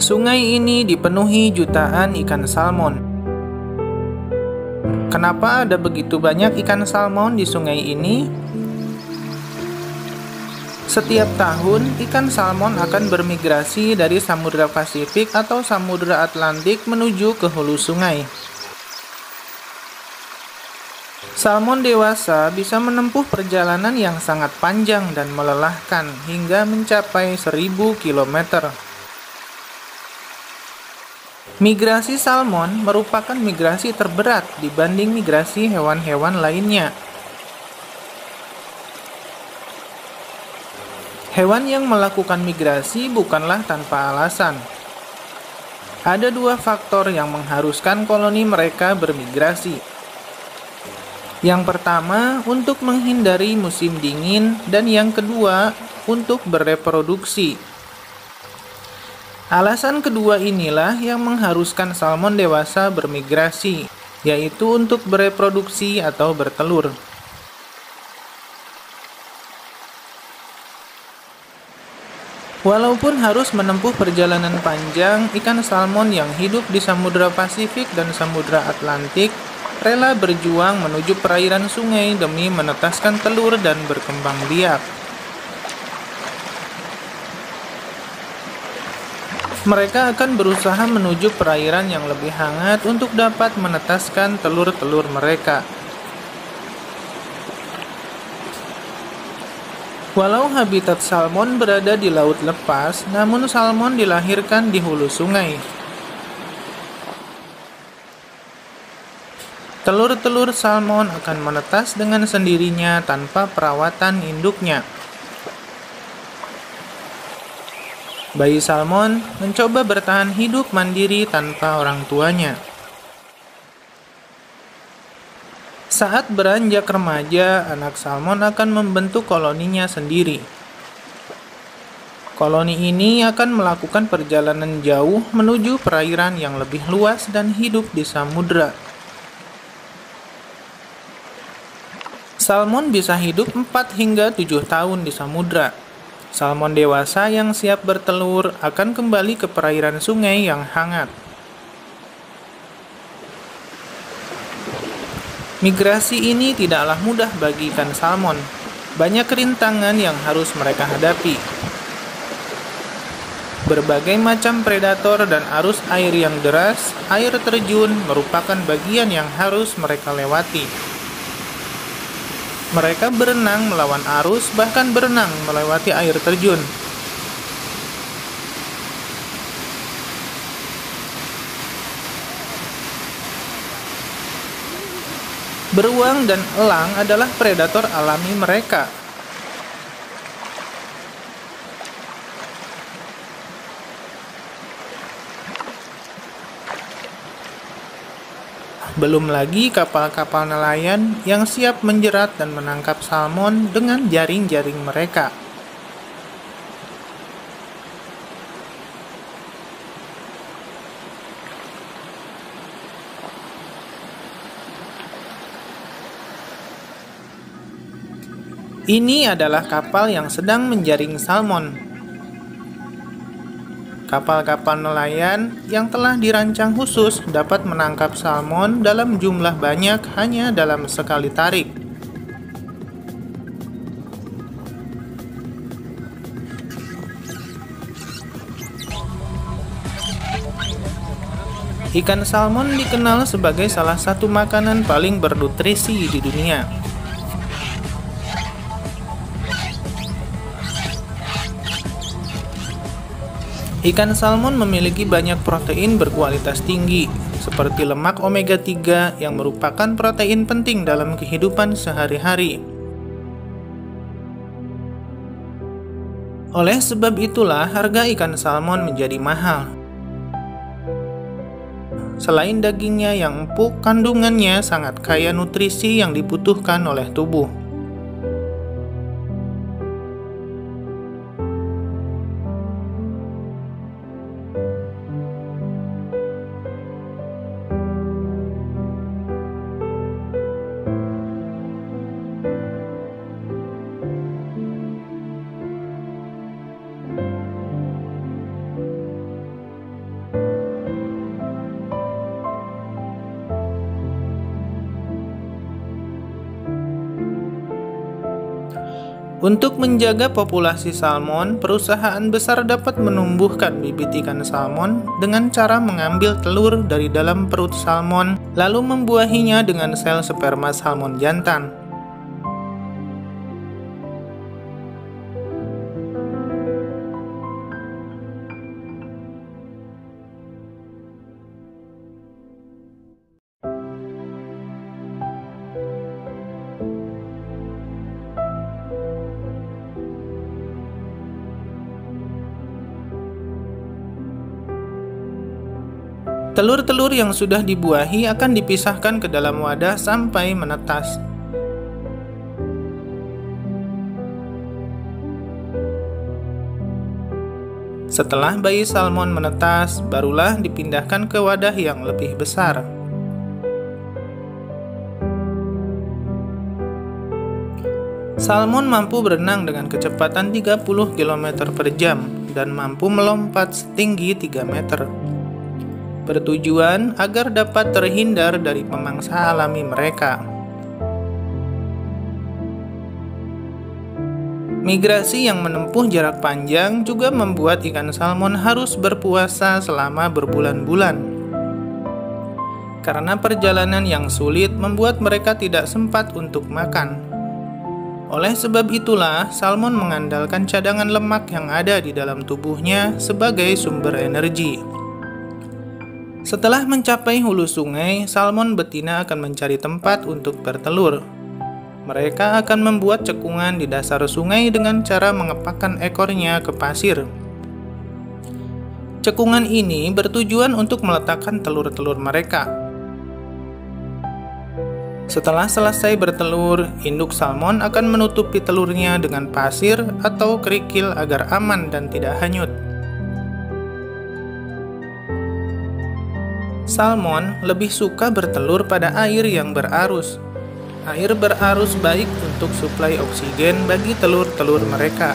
Sungai ini dipenuhi jutaan ikan salmon. Kenapa ada begitu banyak ikan salmon di sungai ini? Setiap tahun, ikan salmon akan bermigrasi dari Samudra Pasifik atau Samudra Atlantik menuju ke hulu sungai. Salmon dewasa bisa menempuh perjalanan yang sangat panjang dan melelahkan hingga mencapai 1000 km. Migrasi salmon merupakan migrasi terberat dibanding migrasi hewan-hewan lainnya. Hewan yang melakukan migrasi bukanlah tanpa alasan. Ada dua faktor yang mengharuskan koloni mereka bermigrasi. Yang pertama, untuk menghindari musim dingin, dan yang kedua, untuk bereproduksi. Alasan kedua inilah yang mengharuskan salmon dewasa bermigrasi, yaitu untuk bereproduksi atau bertelur. Walaupun harus menempuh perjalanan panjang, ikan salmon yang hidup di Samudra Pasifik dan Samudra Atlantik rela berjuang menuju perairan sungai demi menetaskan telur dan berkembang biak. Mereka akan berusaha menuju perairan yang lebih hangat untuk dapat menetaskan telur-telur mereka. Walau habitat salmon berada di laut lepas, namun salmon dilahirkan di hulu sungai. Telur-telur salmon akan menetas dengan sendirinya tanpa perawatan induknya. Bayi salmon mencoba bertahan hidup mandiri tanpa orang tuanya. Saat beranjak remaja, anak salmon akan membentuk koloninya sendiri. Koloni ini akan melakukan perjalanan jauh menuju perairan yang lebih luas dan hidup di samudra. Salmon bisa hidup 4 hingga 7 tahun di samudra. Salmon dewasa yang siap bertelur akan kembali ke perairan sungai yang hangat. Migrasi ini tidaklah mudah bagi ikan salmon. Banyak rintangan yang harus mereka hadapi. Berbagai macam predator dan arus air yang deras, air terjun merupakan bagian yang harus mereka lewati. Mereka berenang melawan arus, bahkan berenang melewati air terjun. Beruang dan elang adalah predator alami mereka. Belum lagi kapal-kapal nelayan yang siap menjerat dan menangkap salmon dengan jaring-jaring mereka. Ini adalah kapal yang sedang menjaring salmon. Kapal-kapal nelayan yang telah dirancang khusus dapat menangkap salmon dalam jumlah banyak hanya dalam sekali tarik. Ikan salmon dikenal sebagai salah satu makanan paling bernutrisi di dunia. Ikan salmon memiliki banyak protein berkualitas tinggi, seperti lemak omega 3 yang merupakan protein penting dalam kehidupan sehari-hari. Oleh sebab itulah harga ikan salmon menjadi mahal. Selain dagingnya yang empuk, kandungannya sangat kaya nutrisi yang dibutuhkan oleh tubuh. Untuk menjaga populasi salmon, perusahaan besar dapat menumbuhkan bibit ikan salmon dengan cara mengambil telur dari dalam perut salmon, lalu membuahinya dengan sel sperma salmon jantan. Telur-telur yang sudah dibuahi akan dipisahkan ke dalam wadah sampai menetas. Setelah bayi salmon menetas, barulah dipindahkan ke wadah yang lebih besar. Salmon mampu berenang dengan kecepatan 30 km per jam dan mampu melompat setinggi 3 meter. Bertujuan agar dapat terhindar dari pemangsa alami mereka. Migrasi yang menempuh jarak panjang juga membuat ikan salmon harus berpuasa selama berbulan-bulan. Karena perjalanan yang sulit membuat mereka tidak sempat untuk makan. Oleh sebab itulah, salmon mengandalkan cadangan lemak yang ada di dalam tubuhnya sebagai sumber energi. Setelah mencapai hulu sungai, salmon betina akan mencari tempat untuk bertelur. Mereka akan membuat cekungan di dasar sungai dengan cara mengepakkan ekornya ke pasir. Cekungan ini bertujuan untuk meletakkan telur-telur mereka. Setelah selesai bertelur, induk salmon akan menutupi telurnya dengan pasir atau kerikil agar aman dan tidak hanyut. Salmon lebih suka bertelur pada air yang berarus. Air berarus baik untuk suplai oksigen bagi telur-telur mereka.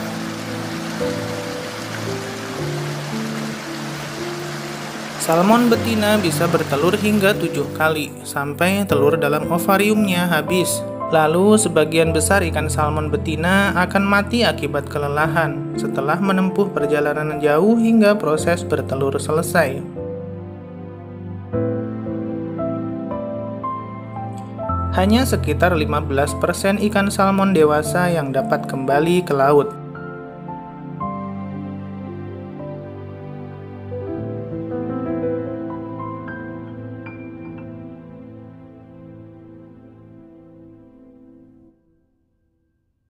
Salmon betina bisa bertelur hingga 7 kali, sampai telur dalam ovariumnya habis. Lalu, sebagian besar ikan salmon betina akan mati akibat kelelahan setelah menempuh perjalanan jauh hingga proses bertelur selesai. Hanya sekitar 15% ikan salmon dewasa yang dapat kembali ke laut.